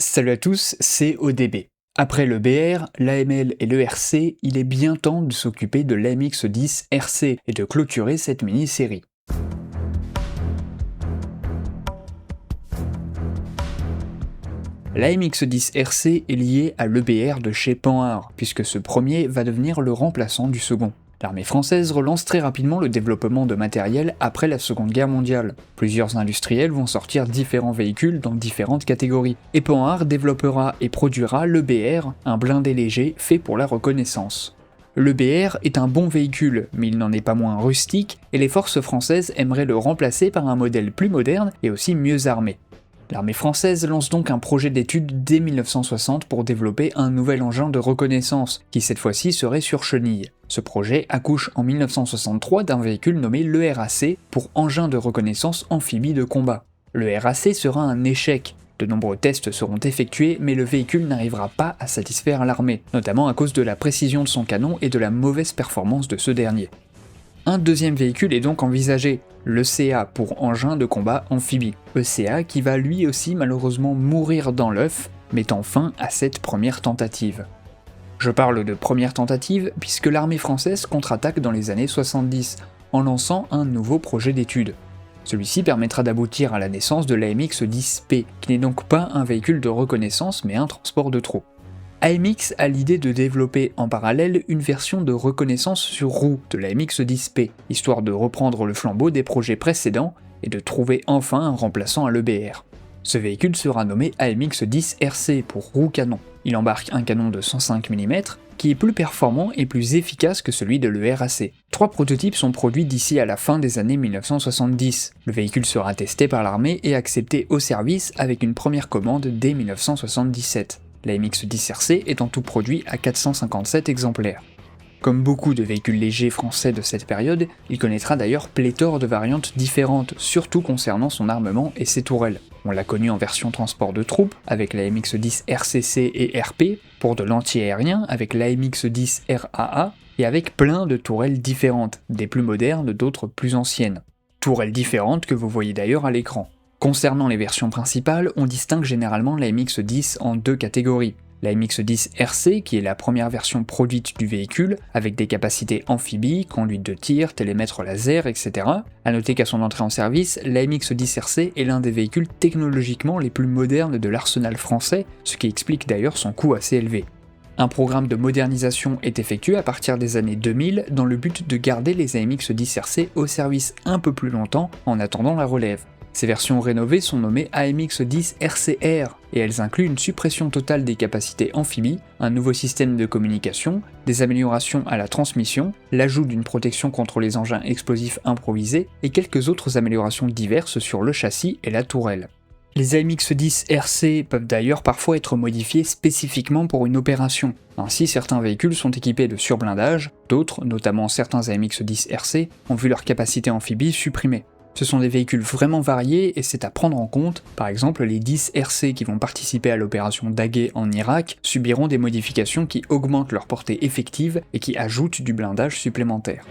Salut à tous, c'est ODB. Après le BR, l'AML et le RC, il est bien temps de s'occuper de l'AMX10 RC et de clôturer cette mini-série. L'AMX10 RC est lié à l'EBR de chez Panhard, puisque ce premier va devenir le remplaçant du second. L'armée française relance très rapidement le développement de matériel après la Seconde Guerre mondiale. Plusieurs industriels vont sortir différents véhicules dans différentes catégories, et Panhard développera et produira l'EBR, un blindé léger fait pour la reconnaissance. L'EBR est un bon véhicule, mais il n'en est pas moins rustique, et les forces françaises aimeraient le remplacer par un modèle plus moderne et aussi mieux armé. L'armée française lance donc un projet d'étude dès 1960 pour développer un nouvel engin de reconnaissance, qui cette fois-ci serait sur chenille. Ce projet accouche en 1963 d'un véhicule nommé le RAC pour engin de reconnaissance amphibie de combat. Le RAC sera un échec. De nombreux tests seront effectués, mais le véhicule n'arrivera pas à satisfaire l'armée, notamment à cause de la précision de son canon et de la mauvaise performance de ce dernier. Un deuxième véhicule est donc envisagé, l'ECA pour engin de combat amphibie. ECA qui va lui aussi malheureusement mourir dans l'œuf, mettant fin à cette première tentative. Je parle de première tentative puisque l'armée française contre-attaque dans les années 70 en lançant un nouveau projet d'étude. Celui-ci permettra d'aboutir à la naissance de l'AMX-10P, qui n'est donc pas un véhicule de reconnaissance mais un transport de troupes. AMX a l'idée de développer en parallèle une version de reconnaissance sur roue de la MX-10P, histoire de reprendre le flambeau des projets précédents et de trouver enfin un remplaçant à l'EBR. Ce véhicule sera nommé AMX-10 RC pour roue canon. Il embarque un canon de 105 mm qui est plus performant et plus efficace que celui de l'ERAC. 3 prototypes sont produits d'ici à la fin des années 1970. Le véhicule sera testé par l'armée et accepté au service avec une première commande dès 1977. La MX-10 RC est en tout produit à 457 exemplaires. Comme beaucoup de véhicules légers français de cette période, il connaîtra d'ailleurs pléthore de variantes différentes, surtout concernant son armement et ses tourelles. On l'a connu en version transport de troupes, avec la MX-10 RCC et RP, pour de l'anti-aérien avec la MX-10 RAA, et avec plein de tourelles différentes, des plus modernes, d'autres plus anciennes. Tourelles différentes que vous voyez d'ailleurs à l'écran. Concernant les versions principales, on distingue généralement la MX-10 en deux catégories. La MX-10 RC, qui est la première version produite du véhicule, avec des capacités amphibies, conduite de tir, télémètre laser, etc. A noter qu'à son entrée en service, la MX-10 RC est l'un des véhicules technologiquement les plus modernes de l'arsenal français, ce qui explique d'ailleurs son coût assez élevé. Un programme de modernisation est effectué à partir des années 2000 dans le but de garder les AMX-10 RC au service un peu plus longtemps en attendant la relève. Ces versions rénovées sont nommées AMX-10 RCR et elles incluent une suppression totale des capacités amphibies, un nouveau système de communication, des améliorations à la transmission, l'ajout d'une protection contre les engins explosifs improvisés et quelques autres améliorations diverses sur le châssis et la tourelle. Les AMX-10 RC peuvent d'ailleurs parfois être modifiés spécifiquement pour une opération. Ainsi, certains véhicules sont équipés de surblindage, d'autres, notamment certains AMX-10 RC, ont vu leur capacité amphibie supprimée. Ce sont des véhicules vraiment variés et c'est à prendre en compte, par exemple les 10 RC qui vont participer à l'opération Daguet en Irak subiront des modifications qui augmentent leur portée effective et qui ajoutent du blindage supplémentaire.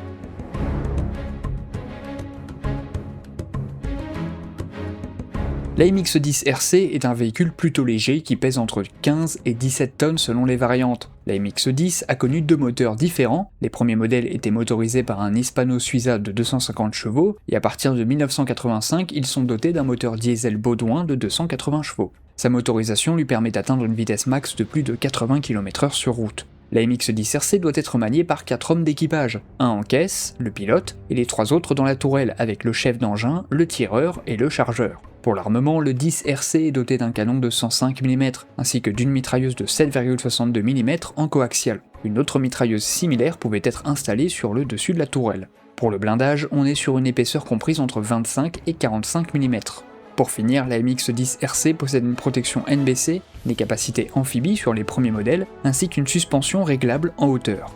La MX-10 RC est un véhicule plutôt léger qui pèse entre 15 et 17 tonnes selon les variantes. La MX-10 a connu deux moteurs différents, les premiers modèles étaient motorisés par un Hispano-Suiza de 250 chevaux, et à partir de 1985, ils sont dotés d'un moteur diesel Baudouin de 280 chevaux. Sa motorisation lui permet d'atteindre une vitesse max de plus de 80 km/h sur route. La MX-10 RC doit être maniée par 4 hommes d'équipage, un en caisse, le pilote, et les 3 autres dans la tourelle avec le chef d'engin, le tireur et le chargeur. Pour l'armement, le 10 RC est doté d'un canon de 105 mm, ainsi que d'une mitrailleuse de 7,62 mm en coaxial. Une autre mitrailleuse similaire pouvait être installée sur le dessus de la tourelle. Pour le blindage, on est sur une épaisseur comprise entre 25 et 45 mm. Pour finir, la MX-10 RC possède une protection NBC, des capacités amphibies sur les premiers modèles, ainsi qu'une suspension réglable en hauteur.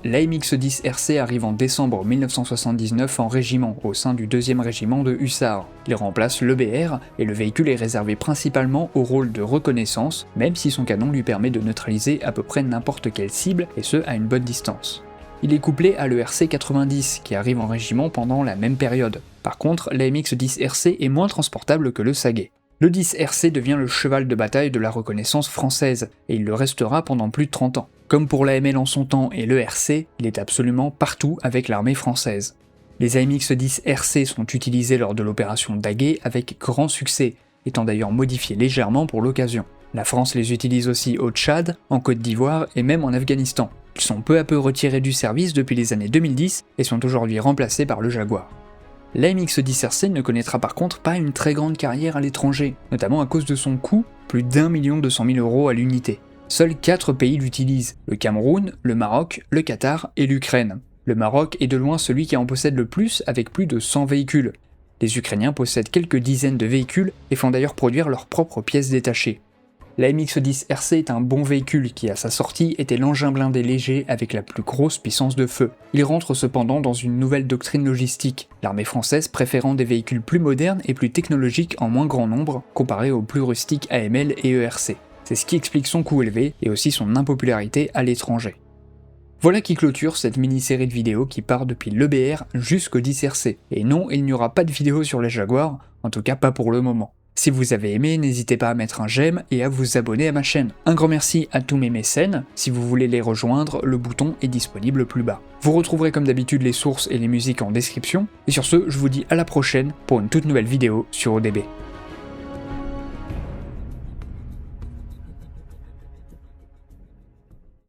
La MX-10 RC arrive en décembre 1979 en régiment, au sein du 2e régiment de hussards. Il remplace l'EBR, et le véhicule est réservé principalement au rôle de reconnaissance, même si son canon lui permet de neutraliser à peu près n'importe quelle cible, et ce à une bonne distance. Il est couplé à l'ERC 90, qui arrive en régiment pendant la même période. Par contre, la MX-10 RC est moins transportable que le Sage. Le 10 RC devient le cheval de bataille de la reconnaissance française, et il le restera pendant plus de 30 ans. Comme pour l'AML en son temps et le RC, il est absolument partout avec l'armée française. Les AMX-10 RC sont utilisés lors de l'opération Daguet avec grand succès, étant d'ailleurs modifiés légèrement pour l'occasion. La France les utilise aussi au Tchad, en Côte d'Ivoire et même en Afghanistan. Ils sont peu à peu retirés du service depuis les années 2010 et sont aujourd'hui remplacés par le Jaguar. L'AMX-10 RC ne connaîtra par contre pas une très grande carrière à l'étranger, notamment à cause de son coût, plus d'1 200 000 € à l'unité. Seuls 4 pays l'utilisent, le Cameroun, le Maroc, le Qatar et l'Ukraine. Le Maroc est de loin celui qui en possède le plus avec plus de 100 véhicules. Les Ukrainiens possèdent quelques dizaines de véhicules et font d'ailleurs produire leurs propres pièces détachées. La MX-10 RC est un bon véhicule qui, à sa sortie, était l'engin blindé léger avec la plus grosse puissance de feu. Il rentre cependant dans une nouvelle doctrine logistique, l'armée française préférant des véhicules plus modernes et plus technologiques en moins grand nombre, comparés aux plus rustiques AML et ERC. C'est ce qui explique son coût élevé et aussi son impopularité à l'étranger. Voilà qui clôture cette mini-série de vidéos qui part depuis l'EBR jusqu'au 10RC. Et non, il n'y aura pas de vidéo sur les Jaguars, en tout cas pas pour le moment. Si vous avez aimé, n'hésitez pas à mettre un j'aime et à vous abonner à ma chaîne. Un grand merci à tous mes mécènes, si vous voulez les rejoindre, le bouton est disponible plus bas. Vous retrouverez comme d'habitude les sources et les musiques en description, et sur ce, je vous dis à la prochaine pour une toute nouvelle vidéo sur ODB.